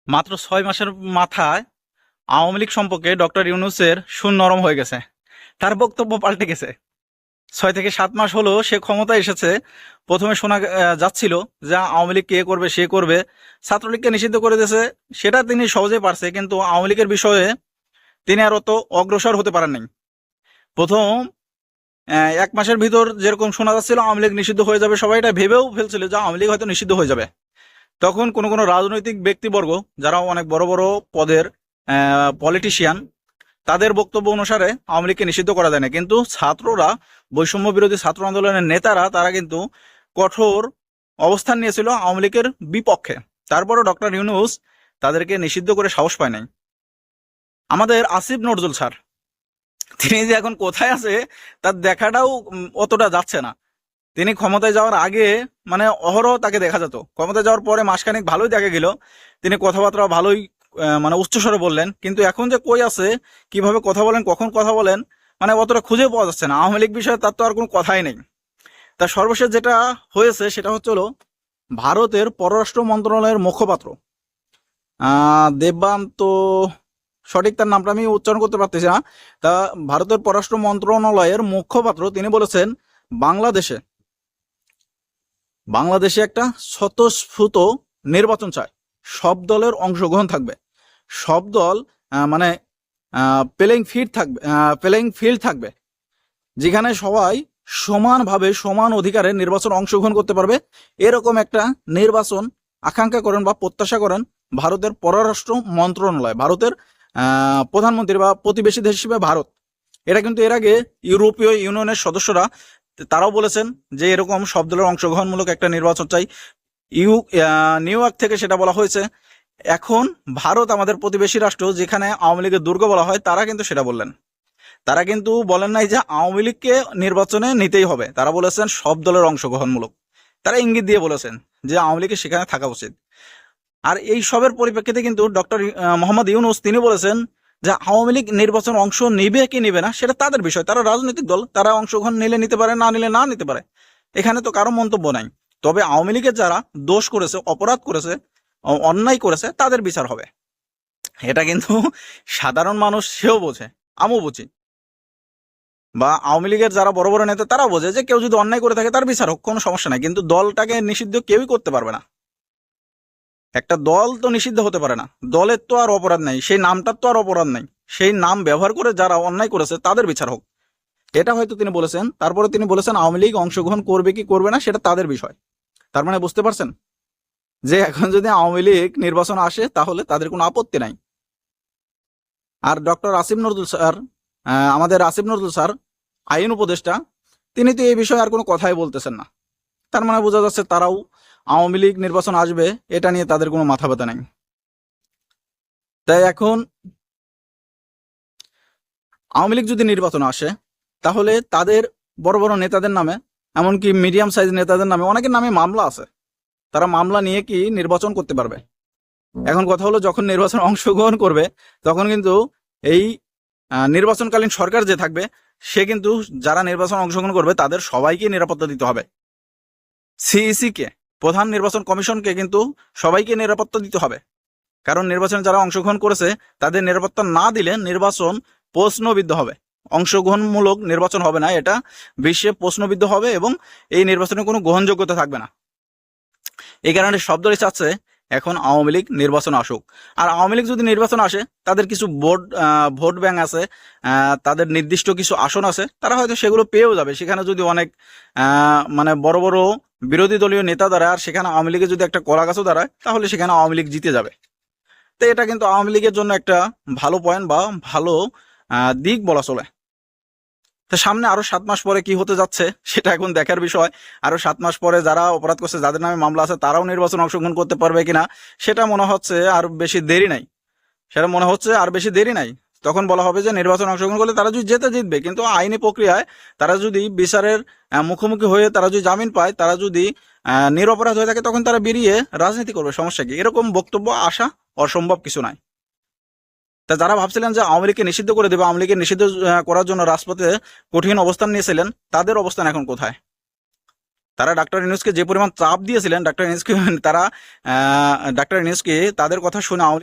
মাত্র 6 মাসের মাথায় আওয়ামী লীগ সম্পর্কে ডক্টর ইউনূসের সুর নরম হয়ে গেছে। তার বক্তব্য পাল্টে গেছে। 6 থেকে 7 মাস হলো সে ক্ষমতায় এসেছে। প্রথমে শোনা যাচ্ছিল যে আওয়ামী লীগ কে করবে, সে করবে, ছাত্রলীগকে নিষিদ্ধ করে দিয়েছে, সেটা তিনি সহজেই পারছে, কিন্তু আওয়ামী লীগের বিষয়ে তিনি আর অত অগ্রসর হতে পারেন নাই। প্রথম 1 মাসের ভিতর যেরকম শোনা যাচ্ছিল আওয়ামী লীগ নিষিদ্ধ হয়ে যাবে, সবাই এটা ভেবেও ফেলছিল যে আওয়ামী লীগ হয়তো নিষিদ্ধ হয়ে যাবে। তখন কোনো কোনো রাজনৈতিক ব্যক্তিবর্গ, যারা অনেক বড় বড় পদের পলিটিশিয়ান, তাদের বক্তব্য অনুসারে আওয়ামী লীগকে নিষিদ্ধ করা যায় না, কিন্তু ছাত্ররা, বৈষম্য বিরোধী ছাত্র আন্দোলনের নেতারা, তারা কিন্তু কঠোর অবস্থান নিয়েছিল আওয়ামী লীগের বিপক্ষে। তারপরও ডক্টর ইউনূস তাদেরকে নিষিদ্ধ করে সাহস পায় নাই। আমাদের আসিফ নজরুল স্যার, তিনি যে এখন কোথায় আছে তার দেখাটাও অতটা যাচ্ছে না। তিনি ক্ষমতায় যাওয়ার আগে মানে অহরহ তাকে দেখা যেত, ক্ষমতায় যাওয়ার পরে মাসখানেক ভালোই দেখা গেল, তিনি কথাবার্তা ভালোই মানে উচ্চস্বরে বললেন, কিন্তু এখন যে কই আছে, কিভাবে কথা বলেন, কখন কথা বলেন, মানে অতটা খুঁজে পাওয়া যাচ্ছে না। আওয়ামী লীগ বিষয়ে তার তো আর কোনো কথাই নেই। তার সর্বশেষ যেটা হয়েছে সেটা হচ্ছে হলো ভারতের পররাষ্ট্র মন্ত্রণালয়ের মুখপাত্র দেববান্ত, সঠিক তার নামটা আমি উচ্চারণ করতে পারতেছি না, তা ভারতের পররাষ্ট্র মন্ত্রণালয়ের মুখপাত্র তিনি বলেছেন বাংলাদেশে একটা স্বতঃস্ফূর্ত নির্বাচন চায়, সব দলের অংশগ্রহণ থাকবে, সব দল মানে প্লেইং ফিল্ড থাকবে, যেখানে সবাই সমানভাবে সমান অধিকারে নির্বাচন অংশগ্রহণ করতে পারবে, এরকম একটা নির্বাচন আকাঙ্ক্ষা করেন বা প্রত্যাশা করেন ভারতের পররাষ্ট্র মন্ত্রণালয়, ভারতের প্রধানমন্ত্রী বা প্রতিবেশী দেশ হিসেবে ভারত। এটা কিন্তু এর আগে ইউরোপীয় ইউনিয়নের সদস্যরা তারাও বলেছেন যে এরকম সব দলের অংশগ্রহণমূলক একটা নির্বাচন চাই। নিউ ইয়র্ক থেকে সেটা বলা হয়েছে। এখন ভারত, আমাদের প্রতিবেশী রাষ্ট্র, যেখানে আওয়ামী লীগের দুর্গ বলা হয়, তারা কিন্তু সেটা বললেন। তারা কিন্তু বলেন নাই যে আওয়ামী লীগকে নির্বাচনে নিতেই হবে, তারা বলেছেন সব দলের অংশগ্রহণমূলক। তারা ইঙ্গিত দিয়ে বলেছেন যে আওয়ামী লীগের সেখানে থাকা উচিত। আর এই সবের পরিপ্রেক্ষিতে কিন্তু ডক্টর মোহাম্মদ ইউনূস তিনি বলেছেন যে আওয়ামী লীগ নির্বাচন অংশ নিবে কি নিবে না সেটা তাদের বিষয়, তারা রাজনৈতিক দল, তারা অংশগ্রহণ নিলে নিতে পারে, না নিলে না নিতে পারে, এখানে তো কারো মন্তব্য নাই। তবে আওয়ামী লীগের যারা দোষ করেছে, অপরাধ করেছে, অন্যায় করেছে, তাদের বিচার হবে। এটা কিন্তু সাধারণ মানুষ সেও বোঝে, আমিও বুঝি, বা আওয়ামী লীগের যারা বড় বড় নেতা তারাও বোঝে যে কেউ যদি অন্যায় করে থাকে তার বিচার হোক, কোনো সমস্যা নাই, কিন্তু দলটাকে নিষিদ্ধ কেউই করতে পারবে না। একটা দল তো নিষিদ্ধ হতে পারে না, দলের তো আর অপরাধ নাই, সেই নামটার তো আর অপরাধ নাই, সেই নাম ব্যবহার করে যারা অন্যায় করেছে তাদের বিচার হোক, এটা হয়তো তিনি বলেছেন। তারপরে তিনি বলেছেন আওয়ামী লীগ অংশগ্রহণ করবে কি করবে না সেটা তাদের বিষয়। তার মানে বুঝতে পারছেন যে এখন যদি আওয়ামী লীগ নির্বাচন আসে তাহলে তাদের কোনো আপত্তি নাই। আর ডক্টর আসিফ নজরুল স্যার, আমাদের আসিফ নজরুল স্যার আইন উপদেষ্টা, তিনি তো এই বিষয়ে আর কোনো কথাই বলতেছেন না। তার মানে বোঝা যাচ্ছে তারাও আওয়ামী লীগ নির্বাচন আসবে এটা নিয়ে তাদের কোনো মাথা ব্যথা নাই। তাই এখন আওয়ামী লীগ যদি নির্বাচন আসে তাহলে তাদের বড় বড় নেতাদের নামে, এমনকি মিডিয়াম সাইজ নেতাদের নামে অনেকের নামে মামলা আছে, তারা মামলা নিয়ে কি নির্বাচন করতে পারবে? এখন কথা হলো যখন নির্বাচন অংশগ্রহণ করবে তখন কিন্তু এই নির্বাচনকালীন সরকার যে থাকবে সে কিন্তু যারা নির্বাচন অংশগ্রহণ করবে তাদের সবাইকে নিরাপত্তা দিতে হবে। সিইসি কে, প্রধান নির্বাচন কমিশনকে কিন্তু সবাইকে নিরাপত্তা দিতে হবে, কারণ নির্বাচনে যারা অংশগ্রহণ করেছে তাদের নিরাপত্তা না দিলে নির্বাচন প্রশ্নবিদ্ধ হবে, অংশগ্রহণমূলক নির্বাচন হবে না, এটা বিশ্বে প্রশ্নবিদ্ধ হবে এবং এই নির্বাচনে কোনো গ্রহণযোগ্যতা থাকবে না। এই কারণে সব দলই চাচ্ছে এখন আওয়ামী লীগ নির্বাচন আসুক। আর আওয়ামী লীগ যদি নির্বাচন আসে তাদের কিছু ভোট ব্যাংক আছে, তাদের নির্দিষ্ট কিছু আসন আছে, তারা হয়তো সেগুলো পেয়েও যাবে। সেখানে যদি অনেক মানে বড় বড় বিরোধী দলীয় নেতা দাঁড়ায় আর সেখানে আওয়ামী লীগের যদি একটা কলা গাছও দাঁড়ায় তাহলে সেখানে আওয়ামী লীগ জিতে যাবে। তো এটা কিন্তু আওয়ামী লীগের জন্য একটা ভালো পয়েন্ট বা ভালো দিক বলা চলে। তো সামনে আরো 7 মাস পরে কি হতে যাচ্ছে সেটা এখন দেখার বিষয়। আরো 7 মাস পরে যারা অপরাধ করছে, যাদের নামে মামলা আছে, তারাও নির্বাচন অংশগ্রহণ করতে পারবে কিনা সেটা মনে হচ্ছে আর বেশি দেরি নাই। তখন বলা হবে যে নির্বাচন অংশগ্রহণ করলে তারা যদি জিতবে, কিন্তু আইনি প্রক্রিয়ায় তারা যদি বিচারের মুখোমুখি হয়ে তারা যদি জামিন পায়, তারা যদি নিরপরাধ হয়ে থাকে, তখন তারা বেরিয়ে রাজনীতি করবে, সমস্যা কি? এরকম বক্তব্য আসা অসম্ভব কিছু নাই। তা যারা ভাবছিলেন যে আওয়ামী লীগকে নিষিদ্ধ করে দেবে, আওয়ামী লীগকে নিষিদ্ধ করার জন্য রাজপথে কঠিন অবস্থান নিয়েছিলেন, তাদের অবস্থান এখন কোথায়? তারা ডাক্তার ইউনূসকে যে পরিমাণ চাপ দিয়েছিলেন, ডাক্তার ইউনূসকে তাদের কথা শুনে